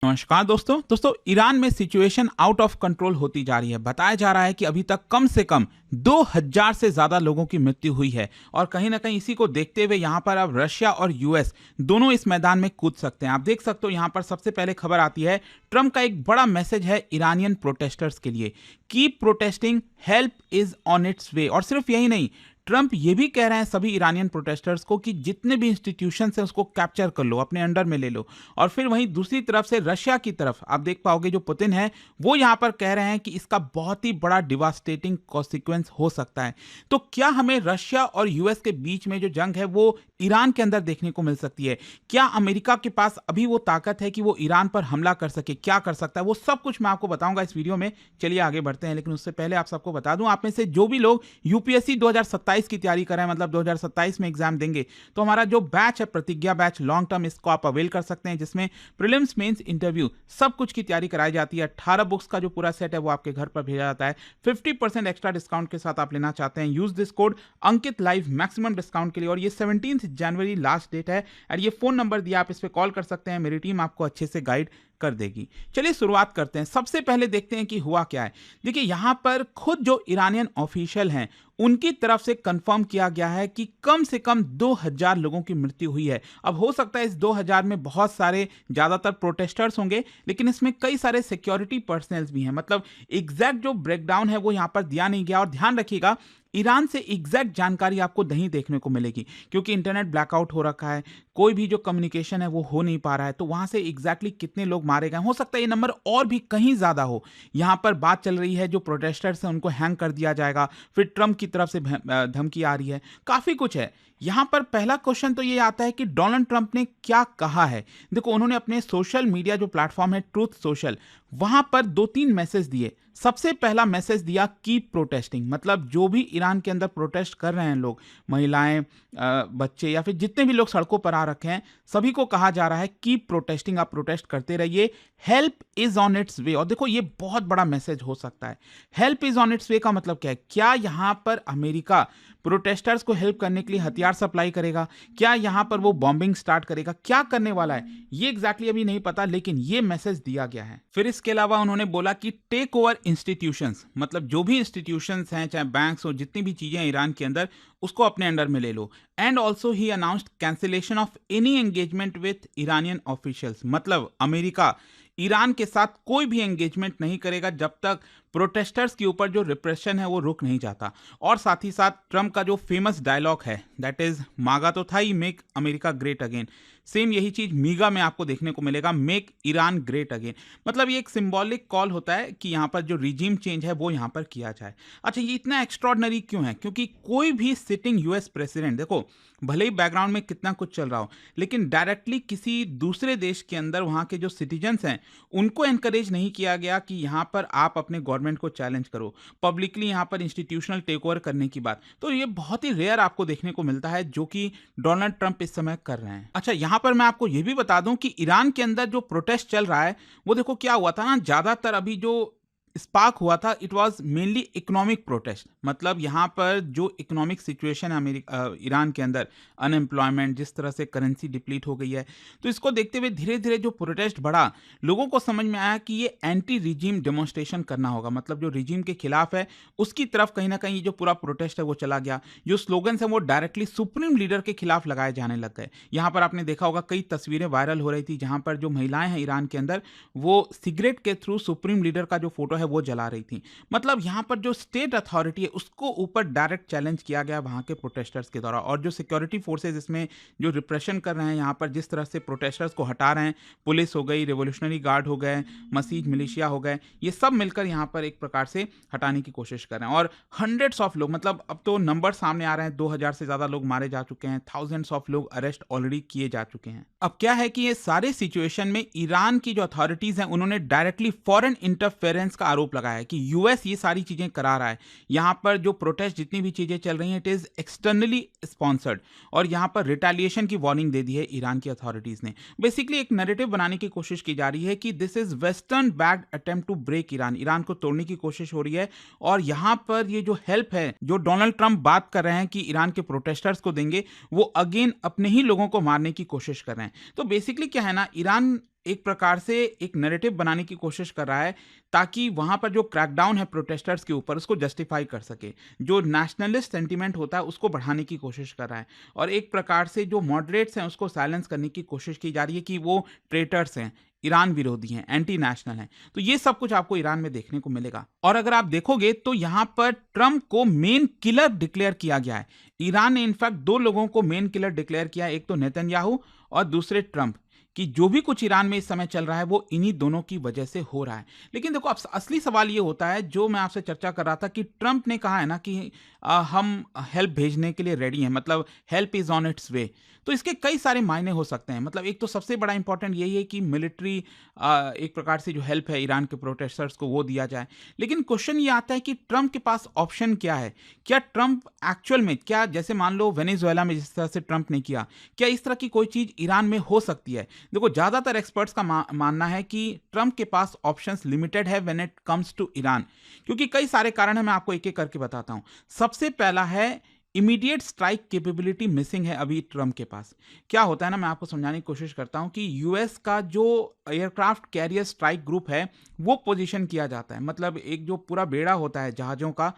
नमस्कार दोस्तों ईरान में सिचुएशन आउट ऑफ कंट्रोल होती जा रही है। बताया जा रहा है कि अभी तक कम से कम 2000 से ज्यादा लोगों की मृत्यु हुई है और कहीं ना कहीं इसी को देखते हुए यहां पर अब रशिया और यूएस दोनों इस मैदान में कूद सकते हैं। आप देख सकते हो यहां पर सबसे पहले खबर आती है, ट्रम्प का एक बड़ा मैसेज है ईरानियन प्रोटेस्टर्स के लिए, keep protesting, help is on its way. और सिर्फ यही नहीं, ट्रंप ये भी कह रहे हैं सभी ईरानियन प्रोटेस्टर्स को कि जितने भी इंस्टीट्यूशंस हैं उसको कैप्चर कर लो, अपने अंडर में ले लो। और फिर वहीं दूसरी तरफ से रशिया की तरफ आप देख पाओगे जो पुतिन है वो यहां पर कह रहे हैं कि इसका बहुत ही बड़ा डिवास्टेटिंग कॉन्सिक्वेंस हो सकता है। तो क्या हमें रशिया और यूएस के बीच में जो जंग है वो ईरान के अंदर देखने को मिल सकती है? क्या अमेरिका के पास अभी वो ताकत है कि वो ईरान पर हमला कर सके? क्या कर सकता है वो सब कुछ मैं आपको बताऊंगा इस वीडियो में। चलिए आगे बढ़ते हैं, लेकिन उससे पहले आप सबको बता दूं, आप में से जो भी लोग यूपीएससी 2027 की तैयारी कर रहे हैं, मतलब 2027 में एग्जाम देंगे, तो हमारा जो बैच है प्रतिज्ञा बैच लॉन्ग टर्म, इसको आप अवेल कर सकते हैं, जिसमें प्रीलिम्स मेंस इंटरव्यू सब कुछ की तैयारी कराई जाती है। 18 बुक्स का जो पूरा सेट है वो आपके घर पर भेजा जाता है। 50% एक्स्ट्रा डिस्काउंट के साथ आप लेना चाहते हैं, use this code Ankit live maximum discount के लिए। और ये 17 जनवरी लास्ट डेट है और ये फोन नंबर दिया, आप इस पर कॉल कर सकते हैं, मेरी टीम आपको अच्छे से गाइड कर देगी। चलिए शुरुआत करते हैं। सबसे पहले देखते हैं कि हुआ क्या है। देखिए यहां पर खुद जो ईरानियन ऑफिशियल हैं उनकी तरफ से कंफर्म किया गया है कि कम से कम 2000 लोगों की मृत्यु हुई है। अब हो सकता है इस 2000 में बहुत सारे ज्यादातर प्रोटेस्टर्स होंगे, लेकिन इसमें कई सारे सिक्योरिटी पर्सनल्स भी हैं। मतलब एग्जैक्ट जो ब्रेकडाउन है वो यहां पर दिया नहीं गया। और ध्यान रखिएगा, ईरान से एग्जैक्ट जानकारी आपको नहीं देखने को मिलेगी क्योंकि इंटरनेट ब्लैकआउट हो रखा है, कोई भी जो कम्युनिकेशन है वो हो नहीं पा रहा है। तो वहां से एग्जैक्टली कितने लोग मारे गए, हो सकता है ये नंबर और भी कहीं ज्यादा हो। यहां पर बात चल रही है जो प्रोटेस्टर्स हैं उनको हैंग कर दिया जाएगा, फिर ट्रंप की तरफ से धमकी आ रही है, काफी कुछ है। यहां पर पहला क्वेश्चन तो ये आता है कि डोनाल्ड ट्रंप ने क्या कहा है। देखो उन्होंने अपने सोशल मीडिया जो प्लेटफॉर्म है ट्रूथ सोशल, वहां पर 2-3 मैसेज दिए। सबसे पहला मैसेज दिया कीप प्रोटेस्टिंग, मतलब जो भी ईरान के अंदर प्रोटेस्ट कर रहे हैं लोग, महिलाएं, बच्चे या फिर जितने भी लोग सड़कों पर आ रखे हैं, सभी को कहा जा रहा है कीप प्रोटेस्टिंग, आप प्रोटेस्ट करते रहिए, help is on its way. और देखो ये बहुत बड़ा मैसेज हो सकता है। हेल्प इज ऑन इट्स वे का मतलब क्या है? क्या यहां पर अमेरिका प्रोटेस्टर्स को हेल्प करने के लिए हथियार सप्लाई करेगा? क्या यहां पर वो बॉम्बिंग स्टार्ट करेगा? क्या करने वाला है ये एग्जैक्टली अभी नहीं पता, लेकिन ये मैसेज दिया गया है। फिर इसके अलावा उन्होंने बोला कि टेक ओवर इंस्टीट्यूशंस, मतलब जो भी इंस्टीट्यूशंस हैं, चाहे बैंक्स हो, जितनी भी चीजें ईरान के अंदर, उसको अपने अंडर में ले लो। And also he announced cancellation of any engagement with Iranian officials, मतलब अमेरिका ईरान के साथ कोई भी एंगेजमेंट नहीं करेगा जब तक प्रोटेस्टर्स के ऊपर जो रिप्रेशन है वो रुक नहीं जाता। और साथ ही साथ ट्रंप का जो फेमस डायलॉग है, दैट इज मागा तो था ही, make America great again, same यही चीज मीगा में आपको देखने को मिलेगा, मेक ईरान ग्रेट अगेन। मतलब ये एक सिंबॉलिक कॉल होता है कि यहाँ पर जो रिजीम चेंज है वो यहाँ पर किया जाए। अच्छा, ये इतना एक्स्ट्रॉर्डनरी क्यों है? क्योंकि कोई भी सिटिंग यूएस प्रेसिडेंट, देखो भले ही बैकग्राउंड में कितना कुछ चल रहा हो, लेकिन डायरेक्टली किसी दूसरे देश के अंदर वहाँ के जो सिटीजन्स हैं उनको एनकरेज नहीं किया गया कि यहाँ पर आप अपने गवर्नमेंट को चैलेंज करो, पब्लिकली यहाँ पर इंस्टीट्यूशनल टेक ओवर करने की बात। तो ये बहुत ही रेयर आपको देखने को मिलता है जो कि डोनाल्ड ट्रंप इस समय कर रहे हैं। अच्छा, यहाँ पर मैं आपको ये भी बता दूं कि ईरान के अंदर जो प्रोटेस्ट चल रहा है वो देखो क्या हुआ था ना, ज्यादातर अभी जो स्पार्क हुआ था it was mainly economic protest. मतलब यहाँ पर जो इकोनॉमिक सिचुएशन है ईरान के अंदर, अनएम्प्लॉयमेंट, जिस तरह से करेंसी डिप्लीट हो गई है, तो इसको देखते हुए धीरे धीरे जो प्रोटेस्ट बढ़ा, लोगों को समझ में आया कि ये एंटी रिजीम डेमोन्स्ट्रेशन करना होगा, मतलब जो रिजीम के खिलाफ है उसकी तरफ कहीं ना कहीं जो पूरा प्रोटेस्ट है वो चला गया। जो स्लोगन्स है वो डायरेक्टली सुप्रीम लीडर के खिलाफ लगाए जाने लग गए। यहाँ पर आपने देखा होगा कई तस्वीरें वायरल हो रही थी जहाँ पर जो महिलाएं हैं ईरान के अंदर वो सिगरेट के थ्रू सुप्रीम लीडर का जो फोटो है वो जला रही थी। मतलब यहां पर जो स्टेट अथॉरिटी है उसको ऊपर डायरेक्ट चैलेंज किया गया वहां के प्रोटेस्टर्स के द्वारा। और जो सिक्योरिटी फोर्सेस इसमें जो रिप्रेशन कर रहे हैं, यहां पर जिस तरह से प्रोटेस्टर्स को हटा रहे हैं, पुलिस हो गई, रेवोल्यूशनरी गार्ड हो गए, मसीज मिलिशिया हो गए, ये सब मिलकर यहां पर एक प्रकार से हटाने की कोशिश कर रहे हैं। और हंड्रेड्स ऑफ लोग, मतलब अब तो नंबर सामने आ रहे हैं, 2000 से ज्यादा लोग मारे जा चुके हैं, थाउजेंड्स ऑफ लोग अरेस्ट ऑलरेडी किए जा चुके हैं। अब क्या है कि ये सारे सिचुएशन में ईरान की जो अथॉरिटीज हैं उन्होंने डायरेक्टली फॉरेन इंटरफेरेंस का आरोप लगाया है कि यूएस ये सारी चीजें करा रहा है। यहां पर जो प्रोटेस्ट जितनी भी चीजें चल रही हैं इट इज एक्सटर्नली स्पॉन्सर्ड, और यहां पर रिटेलिएशन की वार्निंग दे दी है ईरान की अथॉरिटीज ने। बेसिकली एक नैरेटिव बनाने की कोशिश की जा रही है कि this is western backed attempt to break Iran, Iran को तोड़ने की कोशिश हो रही है। और यहां पर ये जो हेल्प है जो डोनाल्ड ट्रंप बात कर रहे हैं कि ईरान के प्रोटेस्टर्स को देंगे, वो अगेन अपने ही लोगों को मारने की कोशिश कर रहे हैं। तो बेसिकली क्या है ना, ईरान एक प्रकार से एक नैरेटिव बनाने की कोशिश कर रहा है ताकि वहाँ पर जो क्रैकडाउन है प्रोटेस्टर्स के ऊपर उसको जस्टिफाई कर सके। जो नेशनलिस्ट सेंटिमेंट होता है उसको बढ़ाने की कोशिश कर रहा है और एक प्रकार से जो मॉडरेट्स हैं उसको साइलेंस करने की कोशिश की जा रही है कि वो ट्रेटर्स हैं, ईरान विरोधी हैं, एंटी नेशनल हैं। तो ये सब कुछ आपको ईरान में देखने को मिलेगा। और अगर आप देखोगे तो यहाँ पर ट्रंप को मेन किलर डिक्लेयर किया गया है। ईरान ने इनफैक्ट 2 लोगों को मेन किलर डिक्लेयर किया है, एक तो नेतन्याहू और दूसरे ट्रंप। कि जो भी कुछ ईरान में इस समय चल रहा है वो इन्हीं दोनों की वजह से हो रहा है। लेकिन देखो अब असली सवाल ये होता है जो मैं आपसे चर्चा कर रहा था कि ट्रंप ने कहा है ना कि हम हेल्प भेजने के लिए रेडी हैं, मतलब हेल्प इज ऑन इट्स वे। तो इसके कई सारे मायने हो सकते हैं। मतलब एक तो सबसे बड़ा इंपॉर्टेंट यही है कि मिलिट्री एक प्रकार से जो हेल्प है ईरान के प्रोटेस्टर्स को वो दिया जाए। लेकिन क्वेश्चन ये आता है कि ट्रंप के पास ऑप्शन क्या है? क्या ट्रंप एक्चुअल में, क्या जैसे मान लो वेनेजुएला में जिस तरह से ट्रंप ने किया, क्या इस तरह की कोई चीज ईरान में हो सकती है? देखो ज्यादातर एक्सपर्ट्स का मानना है कि ट्रंप के पास ऑप्शंस लिमिटेड है when it comes to Iran, क्योंकि कई सारे कारण है, मैं आपको एक एक करके बताता हूं। सबसे पहला है इमीडिएट स्ट्राइक कैपेबिलिटी मिसिंग है अभी ट्रंप के पास। क्या होता है ना, मैं आपको समझाने की कोशिश करता हूं कि यूएस का जो एयरक्राफ्ट कैरियर स्ट्राइक ग्रुप है वो पोजीशन किया जाता है। मतलब एक जो पूरा बेड़ा होता है जहाज़ों का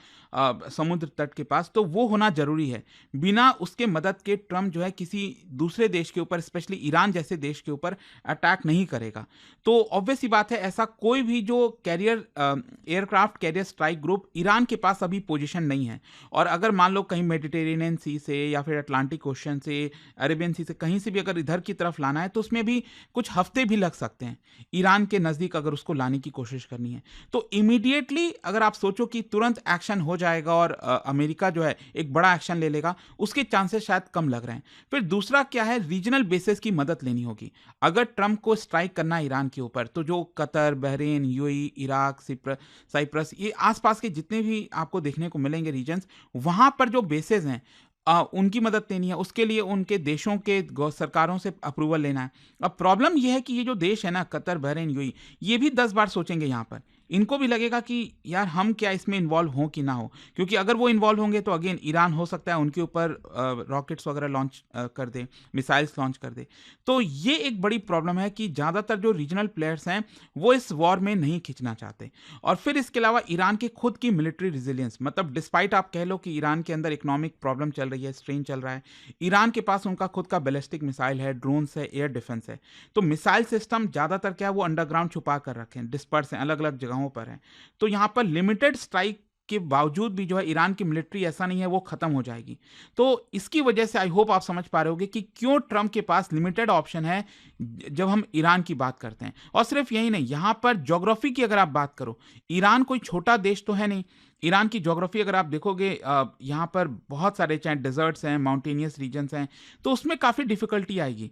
समुद्र तट के पास, तो वो होना जरूरी है। बिना उसके मदद के ट्रंप जो है किसी दूसरे देश के ऊपर, स्पेशली ईरान जैसे देश के ऊपर अटैक नहीं करेगा। तो ऑब्वियस सी बात है ऐसा कोई भी जो carrier aircraft carrier strike group Iran के पास अभी पोजीशन नहीं है। और अगर मान लो कहीं मेडिटेरेनियन सी से या फिर अटलांटिक ओशन से, अरेबियन सी से, कहीं से भी अगर इधर की तरफ लाना है तो उसमें भी कुछ हफ्ते भी लग सकते हैं, ईरान के नज़दीक अगर उसको लाने की कोशिश करनी है। तो इमीडिएटली अगर आप सोचो कि तुरंत एक्शन हो जाएगा और अमेरिका जो है एक बड़ा एक्शन ले लेगा, उसके चांसेस शायद कम लग रहे हैं। फिर दूसरा क्या है, रीजनल बेसिस की मदद लेनी होगी। अगर ट्रंप को स्ट्राइक करना है ईरान के ऊपर, तो जो Qatar, Bahrain, UAE, Iraq, Cyprus, ये आसपास के जितने भी आपको देखने को मिलेंगे रीजन्स, वहां पर जो बेसेस हैं उनकी मदद लेनी है। उसके लिए उनके देशों के सरकारों से अप्रूवल लेना है। अब प्रॉब्लम यह है कि ये जो देश है ना, कतर, बहरीन, यूएई, ये भी 10 बार सोचेंगे यहाँ पर। इनको भी लगेगा कि यार हम क्या इसमें इन्वॉल्व हों कि ना हो, क्योंकि अगर वो इन्वॉल्व होंगे तो अगेन ईरान हो सकता है उनके ऊपर रॉकेट्स वगैरह लॉन्च कर दे, मिसाइल्स लॉन्च कर दे। तो ये एक बड़ी प्रॉब्लम है कि ज़्यादातर जो रीजनल प्लेयर्स हैं वो इस वॉर में नहीं खींचना चाहते। और फिर इसके अलावा ईरान की खुद की मिलिट्री रिजिलियंस, मतलब डिस्पाइट आप कह लो कि ईरान के अंदर इकोनॉमिक प्रॉब्लम चल रही है, स्ट्रेन चल रहा है, ईरान के पास उनका खुद का बैलिस्टिक मिसाइल है, ड्रोन्स है, एयर डिफेंस है। तो मिसाइल सिस्टम ज़्यादातर क्या है, वो अंडरग्राउंड छुपा कर रखे हैं, डिस्पर्स हैं, अलग अलग जगहों पर हैं। तो यहाँ पर लिमिटेड स्ट्राइक के बावजूद भी जो है ईरान की मिलिट्री ऐसा नहीं है वो खत्म हो जाएगी। तो इसकी वजह से आई होप आप समझ पा रहे होगे कि क्यों ट्रंप के पास लिमिटेड ऑप्शन है जब हम ईरान की बात करते हैं। और सिर्फ यही नहीं, यहाँ पर ज्योग्राफी की अगर आप बात करो, ईरान कोई छोटा देश तो है नहीं। ईरान की ज्योग्राफी अगर आप देखोगे, यहाँ पर बहुत सारे चाहे डेजर्ट्स हैं, माउंटेनियस रीजन्स हैं, तो उसमें काफ़ी डिफिकल्टी आएगी।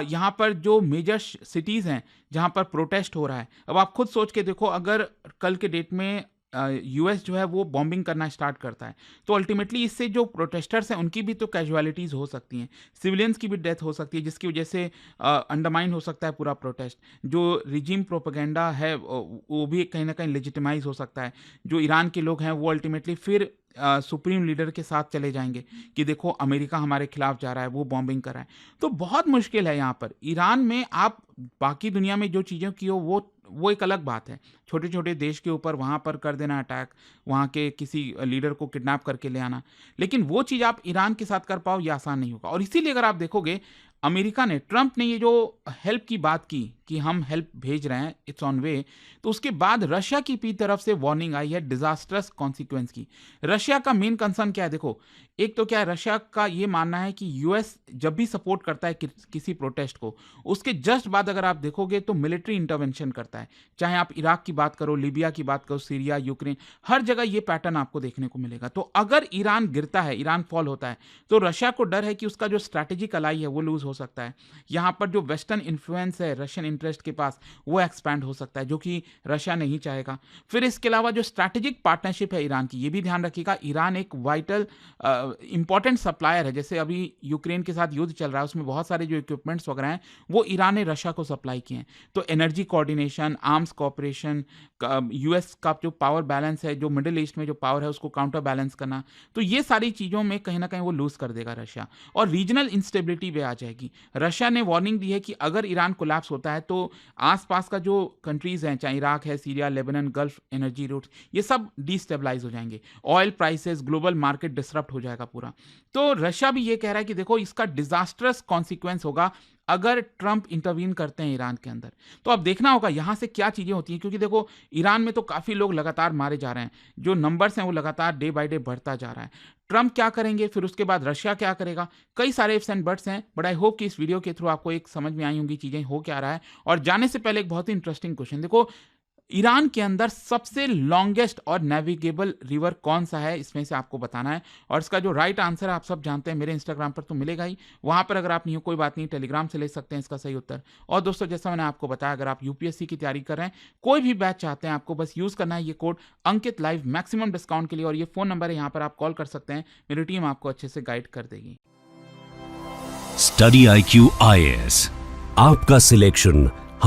यहाँ पर जो मेजर सिटीज़ हैं जहाँ पर प्रोटेस्ट हो रहा है, अब आप खुद सोच के देखो, अगर कल के डेट में यूएस जो है वो बॉम्बिंग करना स्टार्ट करता है, तो अल्टीमेटली इससे जो प्रोटेस्टर्स हैं उनकी भी तो कैजुअलिटीज़ हो सकती हैं, सिविलियंस की भी डेथ हो सकती है, जिसकी वजह से अंडरमाइन हो सकता है पूरा प्रोटेस्ट। जो रिजीम प्रोपेगेंडा है वो भी कहीं ना कहीं लेजिटिमाइज हो सकता है। जो ईरान के लोग हैं वो अल्टीमेटली फिर सुप्रीम लीडर के साथ चले जाएंगे कि देखो अमेरिका हमारे खिलाफ जा रहा है, वो बॉम्बिंग कर रहा है। तो बहुत मुश्किल है यहाँ पर ईरान में। आप बाकी दुनिया में जो चीज़ें की हो वो एक अलग बात है, छोटे छोटे देश के ऊपर वहाँ पर कर देना अटैक, वहाँ के किसी लीडर को किडनैप करके ले आना, लेकिन वो चीज़ आप ईरान के साथ कर पाओ ये आसान नहीं होगा। और इसीलिए अगर आप देखोगे अमेरिका ने, ट्रंप ने ये जो हेल्प की बात की कि हम हेल्प भेज रहे हैं, इट्स ऑन वे, तो उसके बाद रशिया की तरफ से वार्निंग आई है डिजास्टर्स कॉन्सिक्वेंस की। रशिया का मेन कंसर्न क्या है, देखो एक तो क्या है, रशिया का ये मानना है कि यूएस जब भी सपोर्ट करता है किसी प्रोटेस्ट को, उसके जस्ट बाद अगर आप देखोगे तो मिलिट्री इंटरवेंशन करता है। चाहे आप इराक की बात करो, लीबिया की बात करो, सीरिया, यूक्रेन, हर जगह ये पैटर्न आपको देखने को मिलेगा। तो अगर ईरान गिरता है, ईरान फॉल होता है, तो रशिया को डर है कि उसका जो स्ट्रैटेजिक अलाई है वो लूज हो सकता है। यहाँ पर जो वेस्टर्न इन्फ्लुएंस है रशियन इंटरेस्ट के पास, वो एक्सपैंड हो सकता है, जो कि रशिया नहीं चाहेगा। फिर इसके अलावा जो स्ट्रैटेजिक पार्टनरशिप है ईरान की, ये भी ध्यान रखिएगा, ईरान एक वाइटल इंपॉर्टेंट सप्लायर है। जैसे अभी यूक्रेन के साथ युद्ध चल रहा है, उसमें बहुत सारे जो इक्विपमेंट्स वगैरह हैं वो ईरान ने रशिया को सप्लाई किए हैं। तो energy coordination, arms cooperation, US का जो पावर बैलेंस है, जो मिडिल ईस्ट में जो पावर है उसको काउंटर बैलेंस करना, तो ये सारी चीज़ों में कहीं ना कहीं वो लूज कर देगा रशिया, और रीजनल इंस्टेबिलिटी भी आ जाएगी। जाएगी। रशिया ने वार्निंग दी है कि अगर ईरान कोलैप्स होता है तो आसपास का जो कंट्रीज हैं, चाहे इराक है, Syria, Lebanon, gulf energy routes, ये सब डिस्टेबलाइज हो जाएंगे। Oil prices, global market disrupt हो जाएगा पूरा। तो रशिया भी ये कह रहा है कि देखो इसका डिजास्ट्रस कॉन्सिक्वेंस होगा अगर ट्रंप इंटरवीन करते हैं ईरान के अंदर। तो अब देखना होगा यहां से क्या चीजें होती हैं, क्योंकि देखो ईरान में तो काफी लोग लगातार मारे जा रहे हैं, जो नंबर्स हैं वो लगातार डे बाय डे बढ़ता जा रहा है। ट्रंप क्या करेंगे, फिर उसके बाद रशिया क्या करेगा, कई सारे इफ्स एंड बट्स हैं। बट आई होप कि इस वीडियो के थ्रू आपको एक समझ में आई होंगी चीजें हो क्या रहा है। और जाने से पहले एक बहुत ही इंटरेस्टिंग क्वेश्चन, देखो ईरान के अंदर सबसे लॉन्गेस्ट और नेविगेबल रिवर कौन सा है, इसमें से आपको बताना है। और इसका जो राइट आंसर है आप सब जानते हैं, मेरे इंस्टाग्राम पर तो मिलेगा ही, वहां पर अगर आप नहीं हो कोई बात नहीं, टेलीग्राम से ले सकते हैं इसका सही उत्तर। और दोस्तों जैसा मैंने आपको बताया, अगर आप यूपीएससी की तैयारी कर रहे हैं, कोई भी बैच चाहते हैं, आपको बस यूज करना है ये कोड अंकित लाइव मैक्सिमम डिस्काउंट के लिए। और ये फोन नंबर है, यहाँ पर आप कॉल कर सकते हैं, मेरी टीम आपको अच्छे से गाइड कर देगी। स्टडी IQ IAS, आपका सिलेक्शन